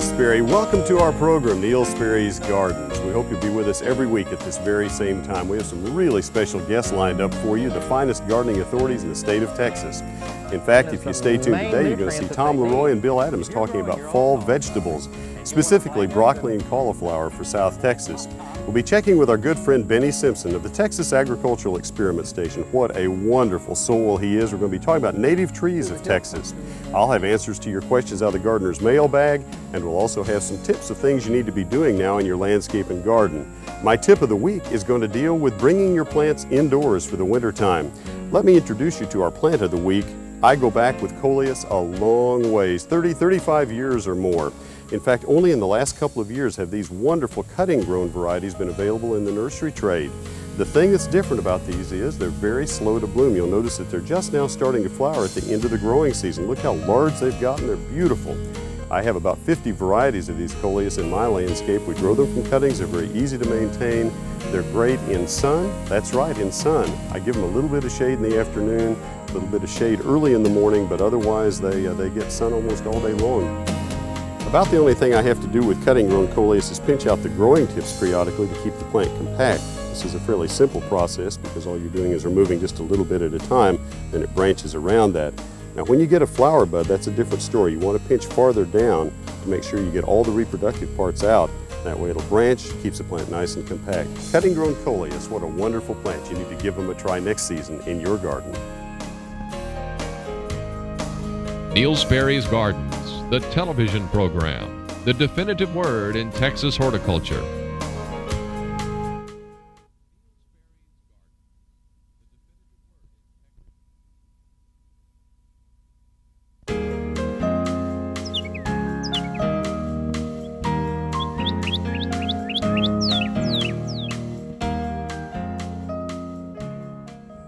Sperry. Welcome to our program, Neil Sperry's Gardens. We hope you'll be with us every week at this very same time. We have some really special guests lined up for you, the finest gardening authorities in the state of Texas. In fact, if you stay tuned today, you're going to see Tom Leroy and Bill Adams talking about fall vegetables, specifically broccoli and cauliflower for South Texas. We'll be checking with our good friend Benny Simpson of the Texas Agricultural Experiment Station. What a wonderful soul he is. We're going to be talking about native trees of Texas. I'll have answers to your questions out of the gardener's mailbag, and we'll also have some tips of things you need to be doing now in your landscape and garden. My tip of the week is going to deal with bringing your plants indoors for the winter time. Let me introduce you to our plant of the week. I go back with coleus a long ways, 30, 35 years or more. In fact, only in the last couple of years have these wonderful cutting-grown varieties been available in the nursery trade. The thing that's different about these is they're very slow to bloom. You'll notice that they're just now starting to flower at the end of the growing season. Look how large they've gotten. They're beautiful. I have about 50 varieties of these coleus in my landscape. We grow them from cuttings. They're very easy to maintain. They're great in sun. That's right, in sun. I give them a little bit of shade in the afternoon, a little bit of shade early in the morning, but otherwise they get sun almost all day long. About the only thing I have to do with cutting grown coleus is pinch out the growing tips periodically to keep the plant compact. This is a fairly simple process because all you're doing is removing just a little bit at a time, then it branches around that. Now when you get a flower bud, that's a different story. You want to pinch farther down to make sure you get all the reproductive parts out. That way it'll branch, keeps the plant nice and compact. Cutting grown coleus, what a wonderful plant. You need to give them a try next season in your garden. Neil Sperry's Gardens, the television program, the definitive word in Texas horticulture.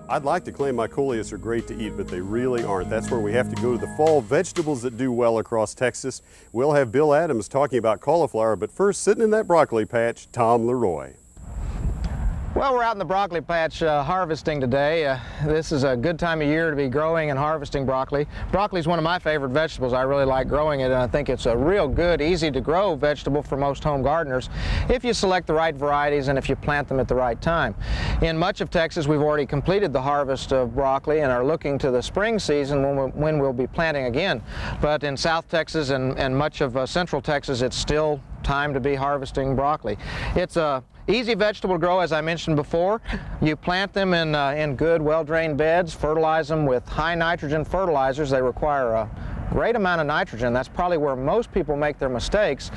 I'd like to claim my coleus are great to eat, but they really aren't. That's where we have to go to the fall vegetables that do well across Texas. We'll have Bill Adams talking about cauliflower, but first, sitting in that broccoli patch, Tom Leroy. Well, we're out in the broccoli patch harvesting today. This is a good time of year to be growing and harvesting broccoli. Broccoli is one of my favorite vegetables. I really like growing it, and I think it's a real good, easy to grow vegetable for most home gardeners if you select the right varieties and if you plant them at the right time. In much of Texas, we've already completed the harvest of broccoli and are looking to the spring season when we'll be planting again. But in South Texas and much of Central Texas, it's still time to be harvesting broccoli. It's a easy vegetable to grow, as I mentioned before. You plant them in good, well-drained beds, fertilize them with high nitrogen fertilizers. They require a great amount of nitrogen. That's probably where most people make their mistakes.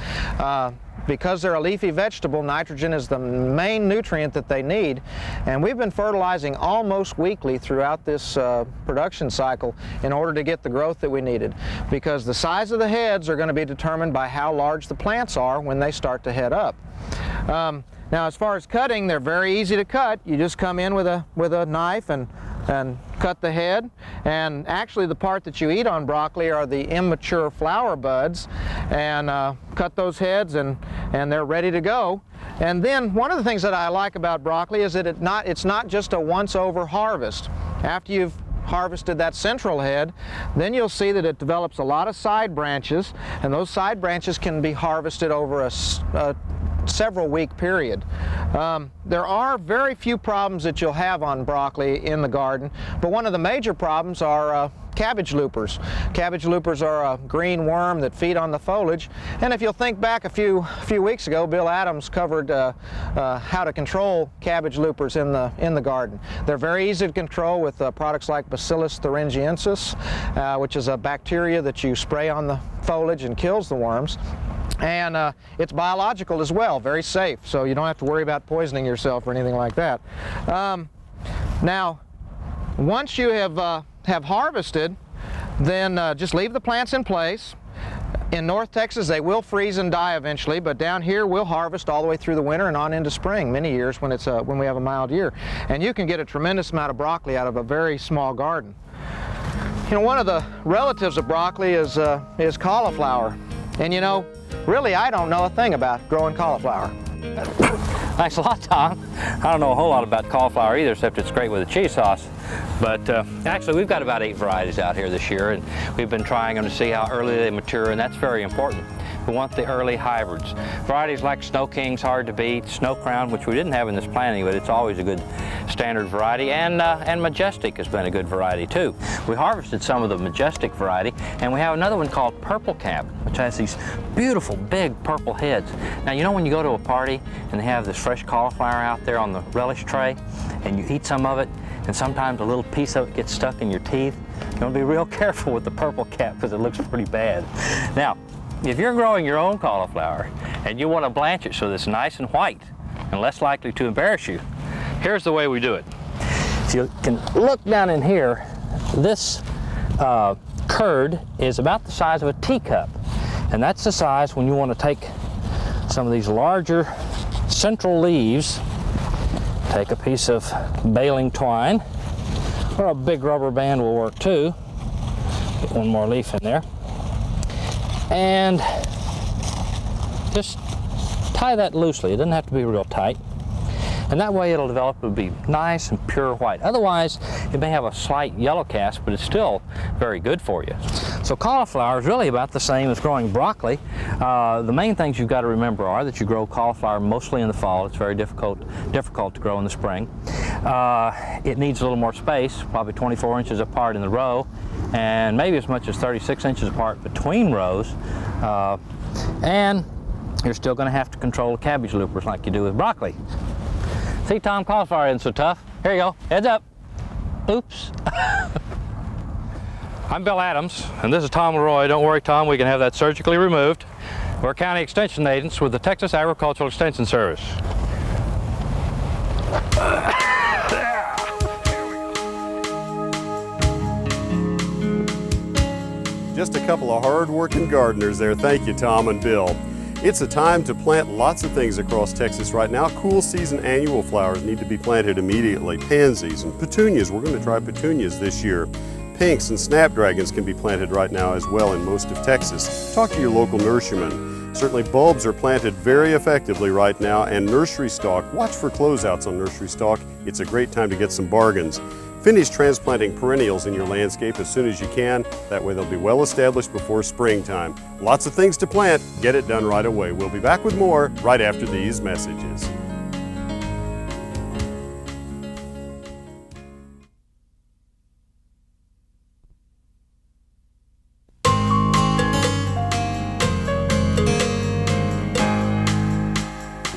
Because they're a leafy vegetable, nitrogen is the main nutrient that they need. And we've been fertilizing almost weekly throughout this production cycle in order to get the growth that we needed. Because the size of the heads are going to be determined by how large the plants are when they start to head up. Now, as far as cutting, they're very easy to cut. You just come in with a knife and cut the head. And actually, the part that you eat on broccoli are the immature flower buds. And cut those heads, and they're ready to go. And then one of the things that I like about broccoli is that it's not just a once-over harvest. After you've harvested that central head, then you'll see that it develops a lot of side branches, and those side branches can be harvested over a several week period. There are very few problems that you'll have on broccoli in the garden, but one of the major problems are cabbage loopers. Cabbage loopers are a green worm that feed on the foliage, and if you'll think back a few weeks ago, Bill Adams covered how to control cabbage loopers in the garden. They're very easy to control with products like Bacillus thuringiensis, which is a bacteria that you spray on the foliage and kills the worms. And it's biological as well, very safe, so you don't have to worry about poisoning yourself or anything like that. Now, once you have harvested, then just leave the plants in place. In North Texas, they will freeze and die eventually, but down here we'll harvest all the way through the winter and on into spring, many years when we have a mild year. And you can get a tremendous amount of broccoli out of a very small garden. You know, one of the relatives of broccoli is cauliflower. And you know, really, I don't know a thing about growing cauliflower. Thanks a lot, Tom. I don't know a whole lot about cauliflower either, except it's great with a cheese sauce. But actually, we've got about 8 varieties out here this year, and we've been trying them to see how early they mature, and that's very important We want the early hybrids. Varieties like Snow King's hard to beat, Snow Crown, which we didn't have in this planting, but it's always a good standard variety, and Majestic has been a good variety too. We harvested some of the Majestic variety, and we have another one called Purple Cap, which has these beautiful big purple heads. Now, you know when you go to a party and they have this fresh cauliflower out there on the relish tray, and you eat some of it, and sometimes a little piece of it gets stuck in your teeth? You want to be real careful with the Purple Cap because it looks pretty bad. Now, if you're growing your own cauliflower and you want to blanch it so that it's nice and white and less likely to embarrass you, here's the way we do it. If you can look down in here, this curd is about the size of a teacup. And that's the size when you want to take some of these larger central leaves, take a piece of baling twine, or a big rubber band will work too. Get one more leaf in there. And just tie that loosely. It doesn't have to be real tight. And that way it'll develop to be nice and pure white. Otherwise, it may have a slight yellow cast, but it's still very good for you. So cauliflower is really about the same as growing broccoli. The main things you've got to remember are that you grow cauliflower mostly in the fall. It's very difficult to grow in the spring. It needs a little more space, probably 24 inches apart in the row, and maybe as much as 36 inches apart between rows. And you're still going to have to control the cabbage loopers like you do with broccoli. See, Tom, cauliflower isn't so tough. Here you go, heads up. Oops. I'm Bill Adams, and this is Tom Leroy. Don't worry, Tom, we can have that surgically removed. We're county extension agents with the Texas Agricultural Extension Service. Just a couple of hard-working gardeners there. Thank you, Tom and Bill. It's a time to plant lots of things across Texas right now. Cool season annual flowers need to be planted immediately. Pansies and petunias. We're going to try petunias this year. Pinks and snapdragons can be planted right now as well in most of Texas. Talk to your local nurseryman. Certainly bulbs are planted very effectively right now, and nursery stock. Watch for closeouts on nursery stock. It's a great time to get some bargains. Finish transplanting perennials in your landscape as soon as you can. That way they'll be well established before springtime. Lots of things to plant. Get it done right away. We'll be back with more right after these messages.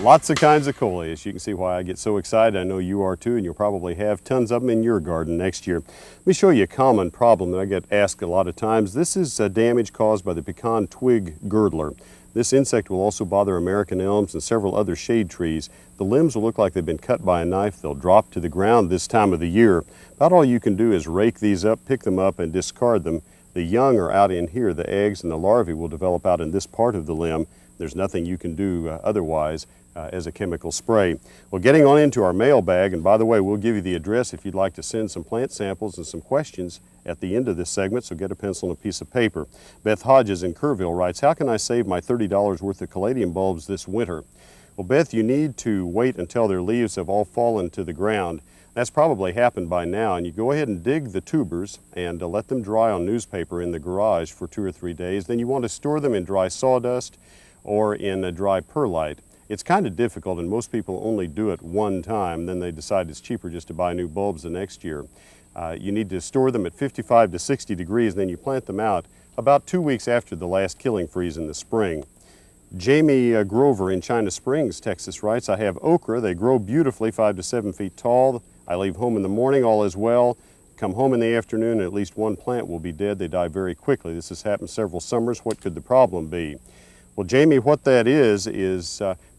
Lots of kinds of coleus. You can see why I get so excited. I know you are too, and you'll probably have tons of them in your garden next year. Let me show you a common problem that I get asked a lot of times. This is damage caused by the pecan twig girdler. This insect will also bother American elms and several other shade trees. The limbs will look like they've been cut by a knife. They'll drop to the ground this time of the year. About all you can do is rake these up, pick them up, and discard them. The young are out in here. The eggs and the larvae will develop out in this part of the limb. There's nothing you can do otherwise as a chemical spray. Well, getting on into our mailbag, and by the way, we'll give you the address if you'd like to send some plant samples and some questions at the end of this segment, so get a pencil and a piece of paper. Beth Hodges in Kerrville writes, how can I save my $30 worth of caladium bulbs this winter? Well, Beth, you need to wait until their leaves have all fallen to the ground. That's probably happened by now, and you go ahead and dig the tubers and let them dry on newspaper in the garage for 2 or 3 days. Then you want to store them in dry sawdust or in a dry perlite. It's kind of difficult, and most people only do it one time, then they decide it's cheaper just to buy new bulbs the next year. You need to store them at 55 to 60 degrees, then you plant them out about 2 weeks after the last killing freeze in the spring. Jamie Grover in China Springs, Texas writes, I have okra. They grow beautifully, 5 to 7 feet tall. I leave home in the morning, all is well. Come home in the afternoon, and at least one plant will be dead. They die very quickly. This has happened several summers. What could the problem be? Well, Jamie, what that is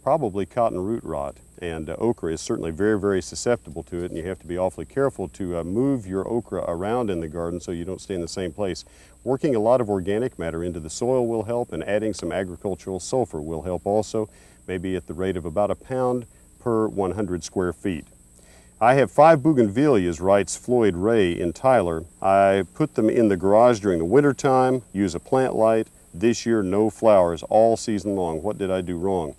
probably cotton root rot, and okra is certainly very, very susceptible to it, and you have to be awfully careful to move your okra around in the garden so you don't stay in the same place. Working a lot of organic matter into the soil will help, and adding some agricultural sulfur will help also, maybe at the rate of about a pound per 100 square feet. I have 5 bougainvilleas, writes Floyd Ray in Tyler. I put them in the garage during the winter time, use a plant light. This year, no flowers all season long. What did I do wrong?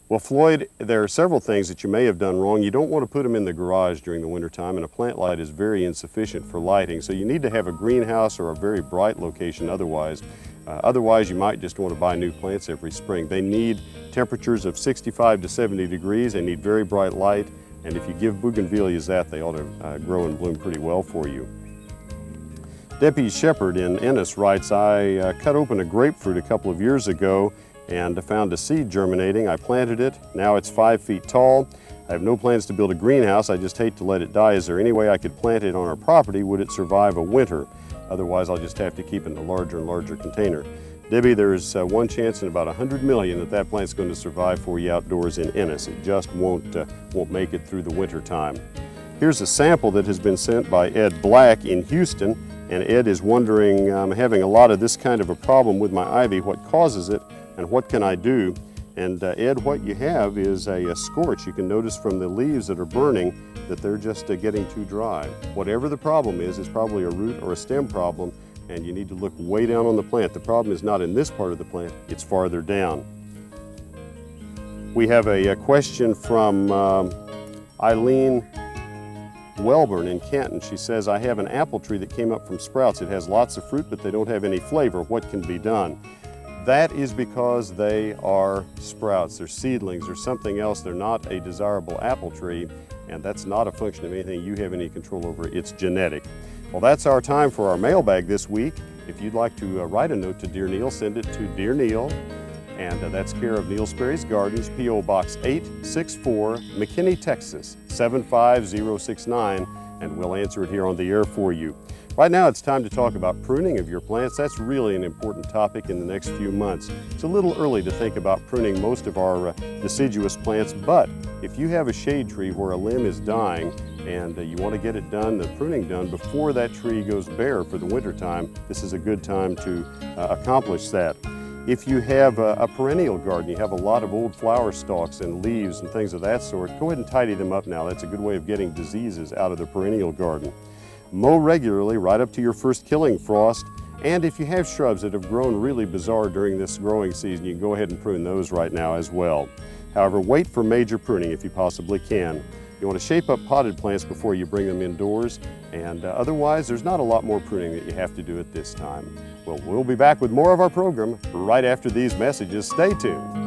Well, Floyd, there are several things that you may have done wrong. You don't want to put them in the garage during the wintertime, and a plant light is very insufficient for lighting. So you need to have a greenhouse or a very bright location otherwise. Otherwise, you might just want to buy new plants every spring. They need temperatures of 65 to 70 degrees. They need very bright light. And if you give bougainvilleas that, they ought to grow and bloom pretty well for you. Debbie Shepard in Ennis writes, I cut open a grapefruit a couple of years ago and found a seed germinating. I planted it. Now it's 5 feet tall. I have no plans to build a greenhouse. I just hate to let it die. Is there any way I could plant it on our property? Would it survive a winter? Otherwise, I'll just have to keep it in a larger and larger container. Debbie, there's one chance in about 100 million that that plant's going to survive for you outdoors in Ennis. It just won't make it through the winter time. Here's a sample that has been sent by Ed Black in Houston, and Ed is wondering, I'm having a lot of this kind of a problem with my ivy. What causes it, and what can I do? And Ed, what you have is a scorch. You can notice from the leaves that are burning that they're just getting too dry. Whatever the problem is probably a root or a stem problem, and you need to look way down on the plant. The problem is not in this part of the plant, it's farther down. We have a question from Eileen Welburn in Canton. She says, I have an apple tree that came up from sprouts. It has lots of fruit, but they don't have any flavor. What can be done? That is because they are sprouts. They're seedlings or something else. They're not a desirable apple tree, and that's not a function of anything you have any control over. It's genetic. Well, that's our time for our mailbag this week. If you'd like to write a note to Dear Neil, send it to Dear Neil, and that's care of Neil Sperry's Gardens, P.O. Box 864, McKinney, Texas 75069, and we'll answer it here on the air for you. Right now it's time to talk about pruning of your plants. That's really an important topic in the next few months. It's a little early to think about pruning most of our deciduous plants, but if you have a shade tree where a limb is dying and you want to get it done, the pruning done, before that tree goes bare for the winter time, this is a good time to accomplish that. If you have a perennial garden, you have a lot of old flower stalks and leaves and things of that sort, go ahead and tidy them up now. That's a good way of getting diseases out of the perennial garden. Mow regularly right up to your first killing frost, and if you have shrubs that have grown really bizarre during this growing season, you can go ahead and prune those right now as well. However, wait for major pruning if you possibly can. You want to shape up potted plants before you bring them indoors, and otherwise there's not a lot more pruning that you have to do at this time. Well, we'll be back with more of our program right after these messages. Stay tuned.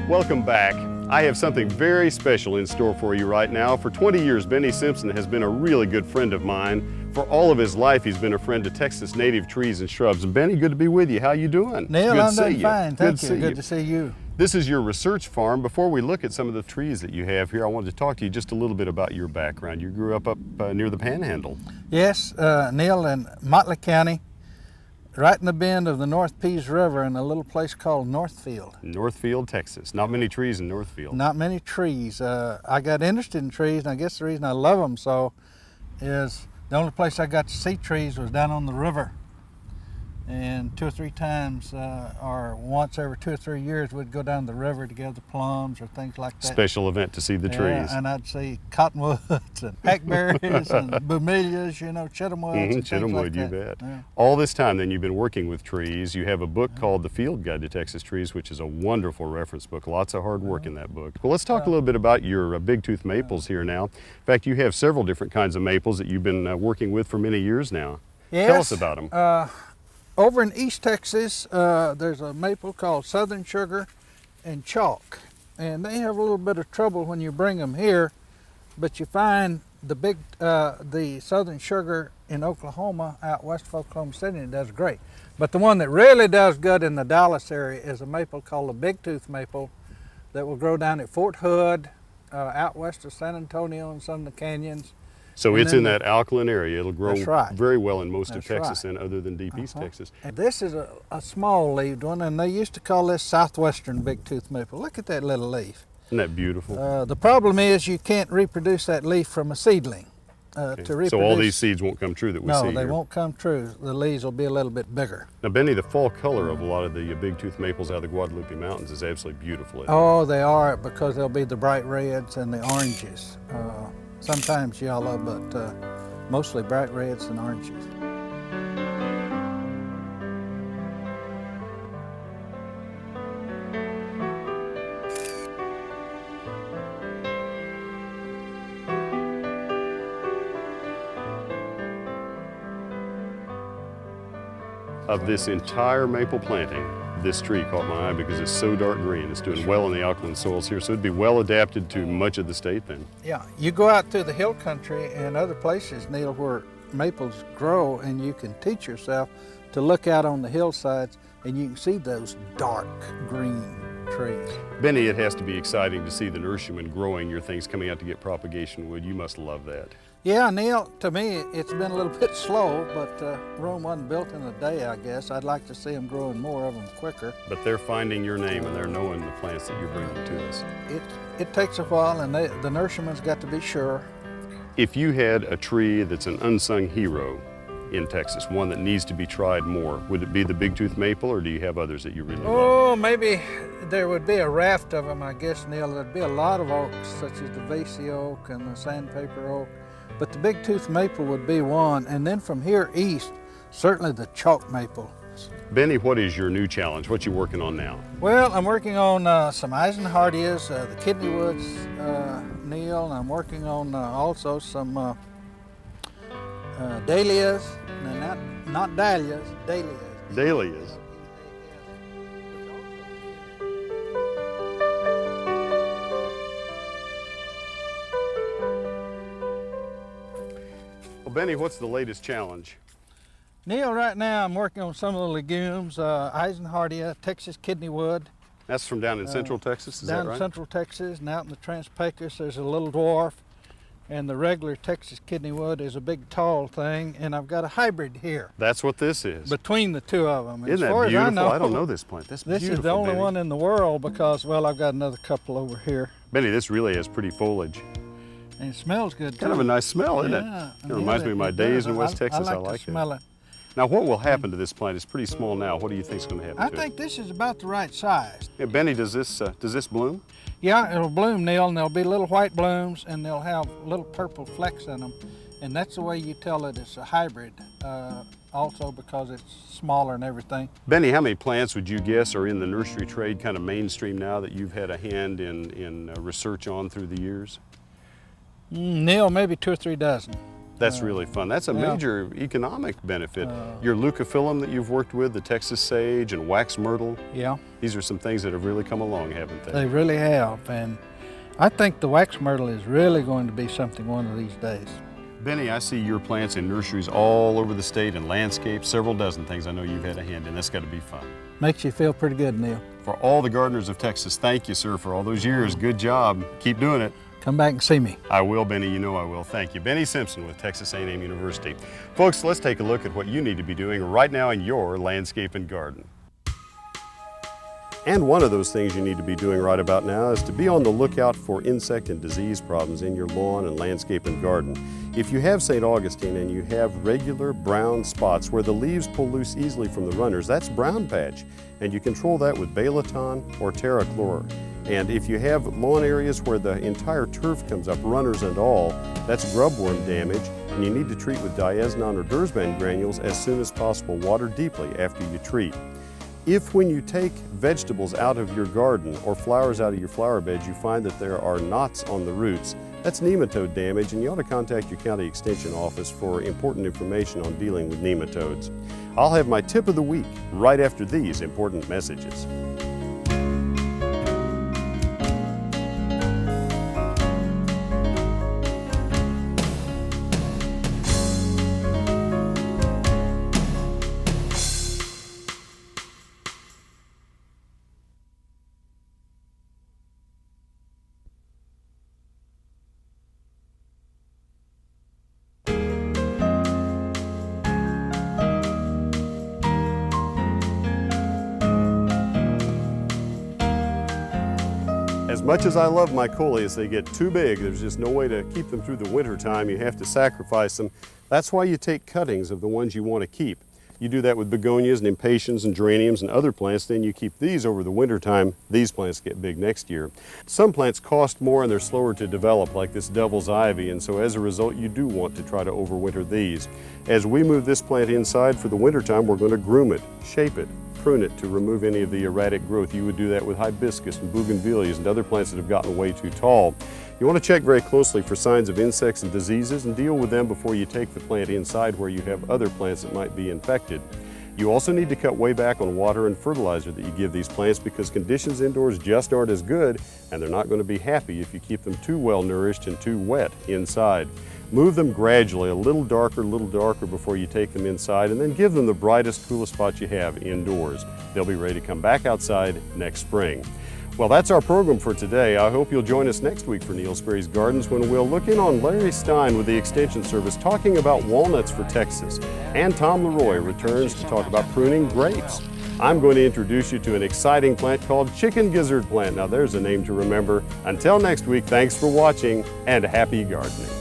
Welcome back. I have something very special in store for you right now. For 20 years, Benny Simpson has been a really good friend of mine. For all of his life, he's been a friend to Texas native trees and shrubs. And Benny, good to be with you. How you doing? Neil, I'm doing fine. Thank you. Good to see you. This is your research farm. Before we look at some of the trees that you have here, I wanted to talk to you just a little bit about your background. You grew up near the Panhandle. Yes, Neil, in Motley County, right in the bend of the North Pease River in a little place called Northfield. Northfield, Texas. Not many trees in Northfield. Not many trees. I got interested in trees, and I guess the reason I love them so is the only place I got to see trees was down on the river. And 2 or 3 times, or once every 2 or 3 years, we'd go down the river to gather plums or things like that. Special event to see the trees. And I'd see cottonwoods and hackberries and bromelias, you know, chittenwoods and things like that. You bet. Yeah. All this time then you've been working with trees. You have a book called The Field Guide to Texas Trees, which is a wonderful reference book. Lots of hard work in that book. Well, let's talk a little bit about your big tooth maples here now. In fact, you have several different kinds of maples that you've been working with for many years now. Yes. Tell us about them. Over in East Texas, there's a maple called Southern Sugar and Chalk, and they have a little bit of trouble when you bring them here, but you find the Southern Sugar in Oklahoma, out west of Oklahoma City, and it does great. But the one that really does good in the Dallas area is a maple called the big tooth maple that will grow down at Fort Hood, out west of San Antonio and some of the canyons. So it's in that alkaline area. It'll grow very well in most of That's Texas and other than deep East Texas. And this is a small-leaved one, and they used to call this southwestern big tooth maple. Look at that little leaf. Isn't that beautiful? The problem is you can't reproduce that leaf from a seedling. So all these seeds won't come true that we see here? No, they won't come true. The leaves will be a little bit bigger. Now, Benny, the fall color of a lot of the big tooth maples out of the Guadalupe Mountains is absolutely beautiful. Oh, they are, because they'll be the bright reds and the oranges. Sometimes yellow, but mostly bright reds and oranges. Of this entire maple planting, this tree caught my eye because it's so dark green. It's doing well in the alkaline soils here, so it'd be well adapted to much of the state then. Yeah, you go out to the hill country and other places, Neil, where maples grow, and you can teach yourself to look out on the hillsides and you can see those dark green trees. Benny, it has to be exciting to see the nurserymen growing your things coming out to get propagation wood. You must love that. Yeah, Neil, to me it's been a little bit slow, but Rome wasn't built in a day, I guess. I'd like to see them growing more of them quicker. But they're finding your name and they're knowing the plants that you're bringing to us. It takes a while, and the nurseryman's got to be sure. If you had a tree that's an unsung hero in Texas, one that needs to be tried more, would it be the big-tooth maple, or do you have others that you really like? Oh, maybe there would be a raft of them, I guess, Neil. There'd be a lot of oaks, such as the Vasey oak and the sandpaper oak, but the big-tooth maple would be one. And then from here east, certainly the chalk maple. Benny, what is your new challenge? What you working on now? Well, I'm working on some Eisenhardias, the kidney woods, Neil, and I'm working on also some dahlias, no, not dahlias, dahlias. Dahlias. Well, Benny, what's the latest challenge? Neil, right now I'm working on some of the legumes, Eisenhardia, Texas kidney wood. That's from down in Central Texas, is that Down right? in Central Texas, and out in the Trans-Pecos there's a little dwarf, and the regular Texas kidney wood is a big tall thing, and I've got a hybrid here That's what this is. between the two of them. Isn't As that far beautiful? as I know, I don't know this plant. That's this beautiful, is the only Benny. one in the world because, well, I've got another couple over here. Benny, this really has pretty foliage. And it smells good, Kind of a nice smell, isn't Yeah, it? It reminds me of my days in West Texas. I I like like to smell it. Now, what will happen to this plant? It's pretty small now. What do you think is going to happen I to think this is about the right size. it? Yeah, Benny, does this bloom? Yeah, it'll bloom, Neil, and there'll be little white blooms, and they'll have little purple flecks in them. And that's the way you tell that it's a hybrid, also because it's smaller and everything. Benny, how many plants would you guess are in the nursery trade kind of mainstream now that you've had a hand in research on through the years? Neil, maybe 2 or 3 dozen. That's really fun. That's a yeah. major economic benefit. Your leucophyllum that you've worked with, the Texas sage and wax myrtle, Yeah, these are some things that have really come along, haven't they? they really have. And I think the wax myrtle is really going to be something one of these days. Benny, I see your plants in nurseries all over the state and landscapes, several dozen things I know you've had a hand in. That's got to be fun. Makes you feel pretty good, Neil. For all the gardeners of Texas, thank you, sir, for all those years. Good job. Keep doing it. Come back and see me. I will, Benny. You know I will. Thank you. Benny Simpson with Texas A&M University. Folks, let's take a look at what you need to be doing right now in your landscape and garden. And one of those things you need to be doing right about now is to be on the lookout for insect and disease problems in your lawn and landscape and garden. If you have St. Augustine and you have regular brown spots where the leaves pull loose easily from the runners, that's brown patch. And you control that with Balaton or Terrachlor. And if you have lawn areas where the entire turf comes up, runners and all, that's grubworm damage, and you need to treat with diazinon or Dursban granules as soon as possible. Water deeply after you treat. If when you take vegetables out of your garden or flowers out of your flower beds, you find that there are knots on the roots, that's nematode damage, and you ought to contact your county extension office for important information on dealing with nematodes. I'll have my tip of the week right after these important messages. As much as I love my coleus, they get too big. There's just no way to keep them through the winter time. You have to sacrifice them. That's why you take cuttings of the ones you want to keep. You do that with begonias and impatiens and geraniums and other plants, then you keep these over the winter time. These plants get big next year. Some plants cost more and they're slower to develop, like this devil's ivy, and so as a result you do want to try to overwinter these. As we move this plant inside for the winter time, we're going to groom it, shape it, prune it to remove any of the erratic growth. You would do that with hibiscus and bougainvilleas and other plants that have gotten way too tall. You want to check very closely for signs of insects and diseases and deal with them before you take the plant inside where you have other plants that might be infected. You also need to cut way back on water and fertilizer that you give these plants because conditions indoors just aren't as good, and they're not going to be happy if you keep them too well nourished and too wet inside. Move them gradually, a little darker before you take them inside, and then give them the brightest, coolest spot you have indoors. They'll be ready to come back outside next spring. Well, that's our program for today. I hope you'll join us next week for Neil Sperry's Gardens when we'll look in on Larry Stein with the Extension Service talking about walnuts for Texas. And Tom Leroy returns to talk about pruning grapes. I'm going to introduce you to an exciting plant called chicken gizzard plant. Now there's a name to remember. Until next week, thanks for watching and happy gardening.